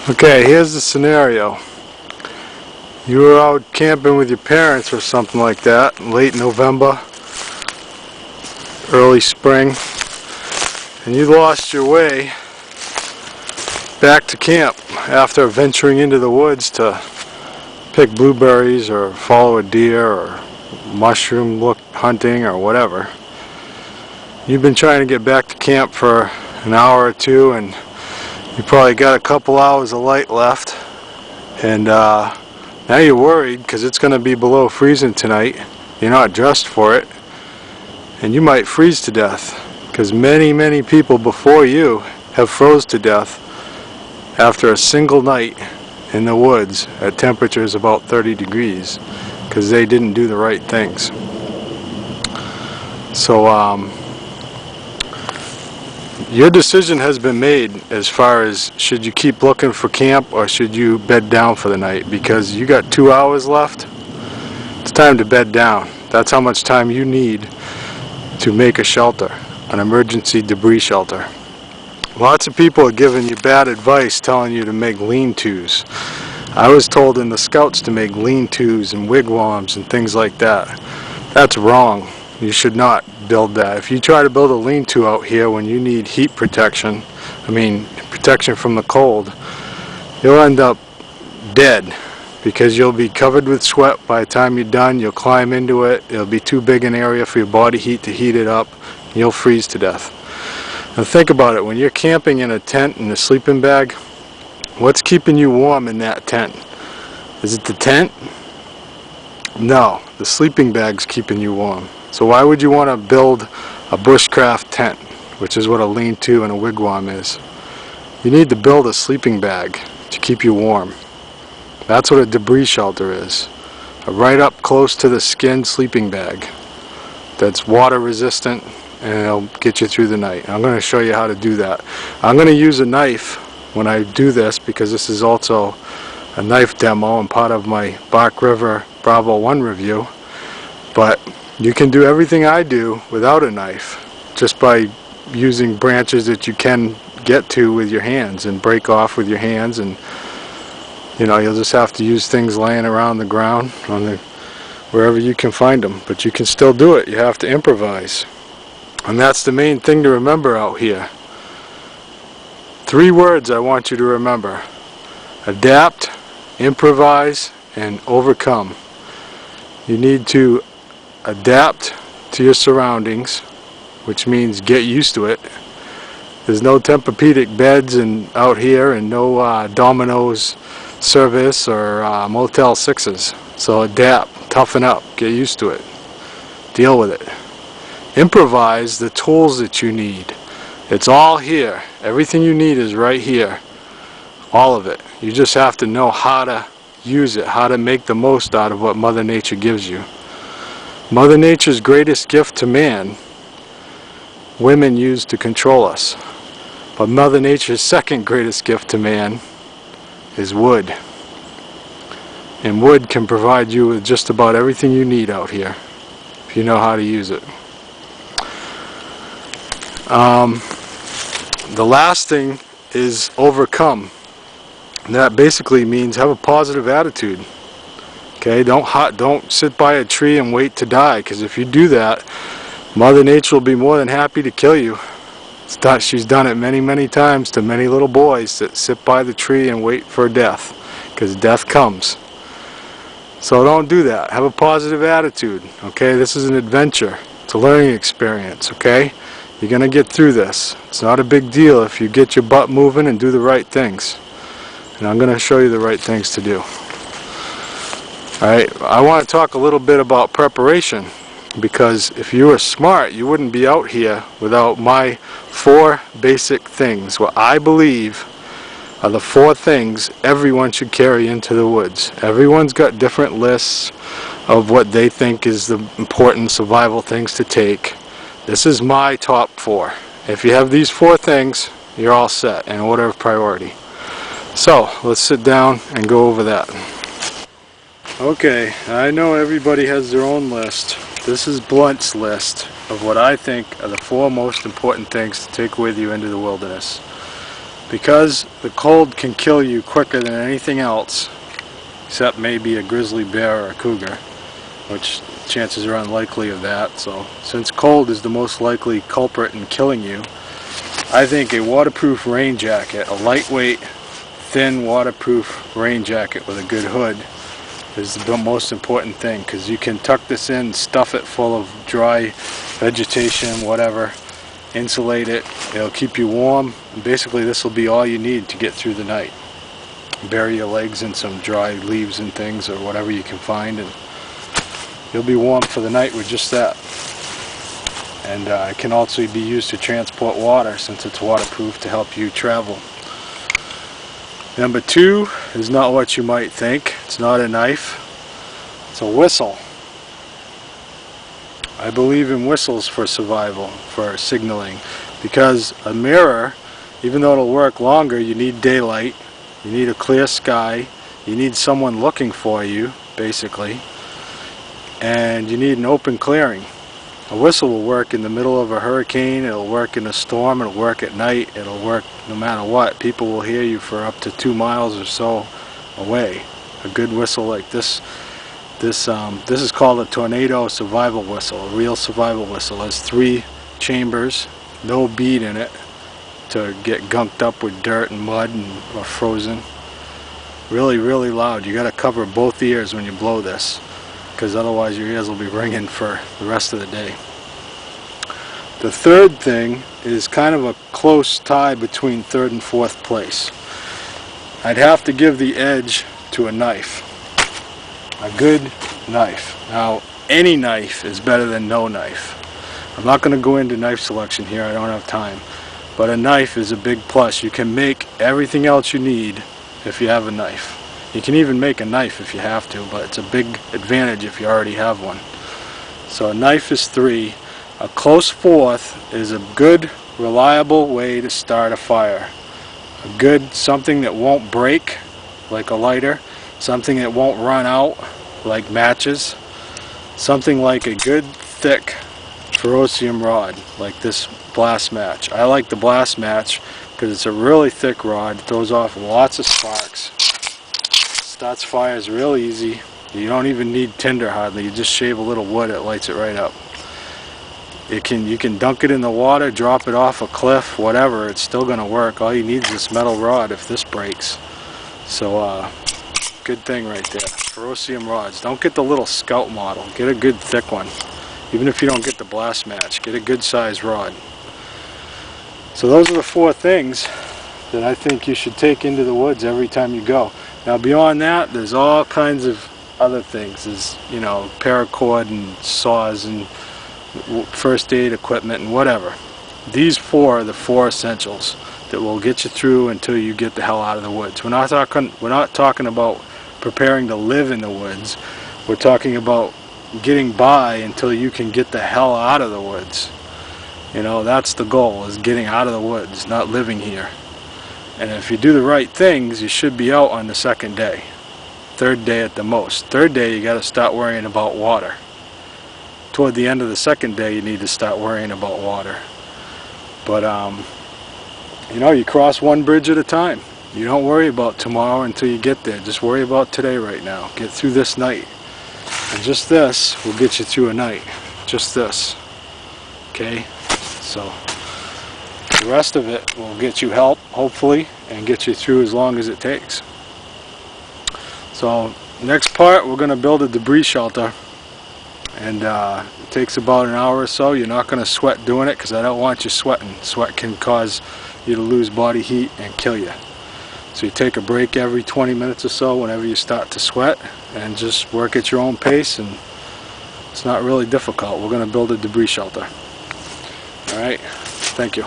Okay, here's the scenario. You were out camping with your parents or something like that, late November, early spring, and you lost your way back to camp after venturing into the woods to pick blueberries or follow a deer or mushroom hunting or whatever. You've been trying to get back to camp for an hour or two, and you probably got a couple hours of light left, and now you're worried because it's going to be below freezing tonight. You're not dressed for it, and you might freeze to death because many people before you have froze to death after a single night in the woods at temperatures about 30 degrees because they didn't do the right things. So your decision has been made as far as should you keep looking for camp or should you bed down for the night, because you got 2 hours left. It's time to bed down. That's how much time you need to make a shelter, an emergency debris shelter. Lots of people are giving you bad advice, telling you to make lean-tos. I was told in the Scouts to make lean-tos and wigwams and things like that. That's wrong. You should not build that. If you try to build a lean-to out here when you need heat protection, protection from the cold, you'll end up dead because you'll be covered with sweat by the time you're done. You'll climb into it. It'll be too big an area for your body heat to heat it up. You'll freeze to death. Now think about it. When you're camping in a tent in a sleeping bag, what's keeping you warm in that tent? Is it the tent? No, the sleeping bag's keeping you warm. So why would you want to build a bushcraft tent, which is what a lean-to and a wigwam is? You need to build a sleeping bag to keep you warm. That's what a debris shelter is. A right up close to the skin sleeping bag that's water resistant, and it'll get you through the night. I'm going to show you how to do that. I'm going to use a knife when I do this because this is also a knife demo and part of my Bark River Bravo 1 review. But you can do everything I do without a knife, just by using branches that you can get to with your hands and break off with your hands, and you'll just have to use things laying around the ground wherever you can find them. But you can still do it. You have to improvise. And that's the main thing to remember out here. 3 words I want you to remember: adapt, improvise, and overcome. You need to adapt to your surroundings, which means get used to it. There's no Tempur-Pedic beds out here, and no Domino's service or Motel 6s. So adapt, toughen up, get used to it, deal with it. Improvise the tools that you need. It's all here. Everything you need is right here. All of it. You just have to know how to use it, how to make the most out of what Mother Nature gives you. Mother Nature's greatest gift to man, women use to control us. But Mother Nature's second greatest gift to man is wood. And wood can provide you with just about everything you need out here, if you know how to use it. The last thing is overcome. And that basically means have a positive attitude. Okay, don't sit by a tree and wait to die, because if you do that, Mother Nature will be more than happy to kill you. She's done it many times to many little boys that sit by the tree and wait for death, because death comes. So don't do that. Have a positive attitude. Okay, this is an adventure. It's a learning experience. Okay, you're going to get through this. It's not a big deal if you get your butt moving and do the right things. And I'm going to show you the right things to do. Alright, I want to talk a little bit about preparation, because if you were smart, you wouldn't be out here without my 4 basic things. What I believe are the 4 things everyone should carry into the woods. Everyone's got different lists of what they think is the important survival things to take. This is my top 4. If you have these 4 things, you're all set in order of priority. So, let's sit down and go over that. Okay, I know everybody has their own list. This is Blunt's list of what I think are the 4 most important things to take with you into the wilderness. Because the cold can kill you quicker than anything else, except maybe a grizzly bear or a cougar, which chances are unlikely of that. So since cold is the most likely culprit in killing you, I think a waterproof rain jacket, a lightweight, thin waterproof rain jacket with a good hood is the most important thing, because you can tuck this in, stuff it full of dry vegetation, whatever, insulate it, it'll keep you warm, and basically this will be all you need to get through the night. Bury your legs in some dry leaves and things or whatever you can find, and you'll be warm for the night with just that. And it can also be used to transport water, since it's waterproof, to help you travel. Number 2 is not what you might think. It's not a knife. It's a whistle. I believe in whistles for survival, for signaling, because a mirror, even though it'll work longer, you need daylight, you need a clear sky, you need someone looking for you, basically, and you need an open clearing. A whistle will work in the middle of a hurricane, it'll work in a storm, it'll work at night, it'll work no matter what. People will hear you for up to 2 miles or so away. A good whistle like this is called a tornado survival whistle, a real survival whistle. It has 3 chambers, no bead in it to get gunked up with dirt and mud or frozen. Really, really loud. You got to cover both ears when you blow this, because otherwise your ears will be ringing for the rest of the day. The third thing is kind of a close tie between 3rd and 4th place. I'd have to give the edge to a knife. A good knife. Now, any knife is better than no knife. I'm not going to go into knife selection here, I don't have time. But a knife is a big plus. You can make everything else you need if you have a knife. You can even make a knife if you have to, but it's a big advantage if you already have one. So a knife is 3. A close 4th is a good, reliable way to start a fire. A good something that won't break, like a lighter. Something that won't run out, like matches. Something like a good, thick ferrocium rod, like this blast match. I like the blast match because it's a really thick rod, throws off lots of sparks. Starts fires real easy. You don't even need tinder hardly. You just shave a little wood, it lights it right up. You can dunk it in the water, drop it off a cliff, whatever. It's still going to work. All you need is this metal rod if this breaks. So good thing right there. Ferrocium rods. Don't get the little Scout model. Get a good thick one. Even if you don't get the blast match, get a good size rod. So those are the 4 things that I think you should take into the woods every time you go. Now beyond that, there's all kinds of other things. There's, you know, paracord and saws and first aid equipment and whatever. These 4 are the 4 essentials that will get you through until you get the hell out of the woods. We're not talking about preparing to live in the woods. We're talking about getting by until you can get the hell out of the woods. You know, that's the goal, is getting out of the woods, not living here. And if you do the right things, you should be out on the 2nd day. 3rd day at the most. 3rd day you got to start worrying about water. Toward the end of the 2nd day you need to start worrying about water. But you know, you cross one bridge at a time. You don't worry about tomorrow until you get there. Just worry about today right now. Get through this night. And just this will get you through a night. Just this. Okay? So the rest of it will get you help, hopefully, and get you through as long as it takes. So next part, we're going to build a debris shelter. And it takes about an hour or so. You're not going to sweat doing it because I don't want you sweating. Sweat can cause you to lose body heat and kill you. So you take a break every 20 minutes or so whenever you start to sweat, and just work at your own pace, and it's not really difficult. We're going to build a debris shelter. Alright, thank you.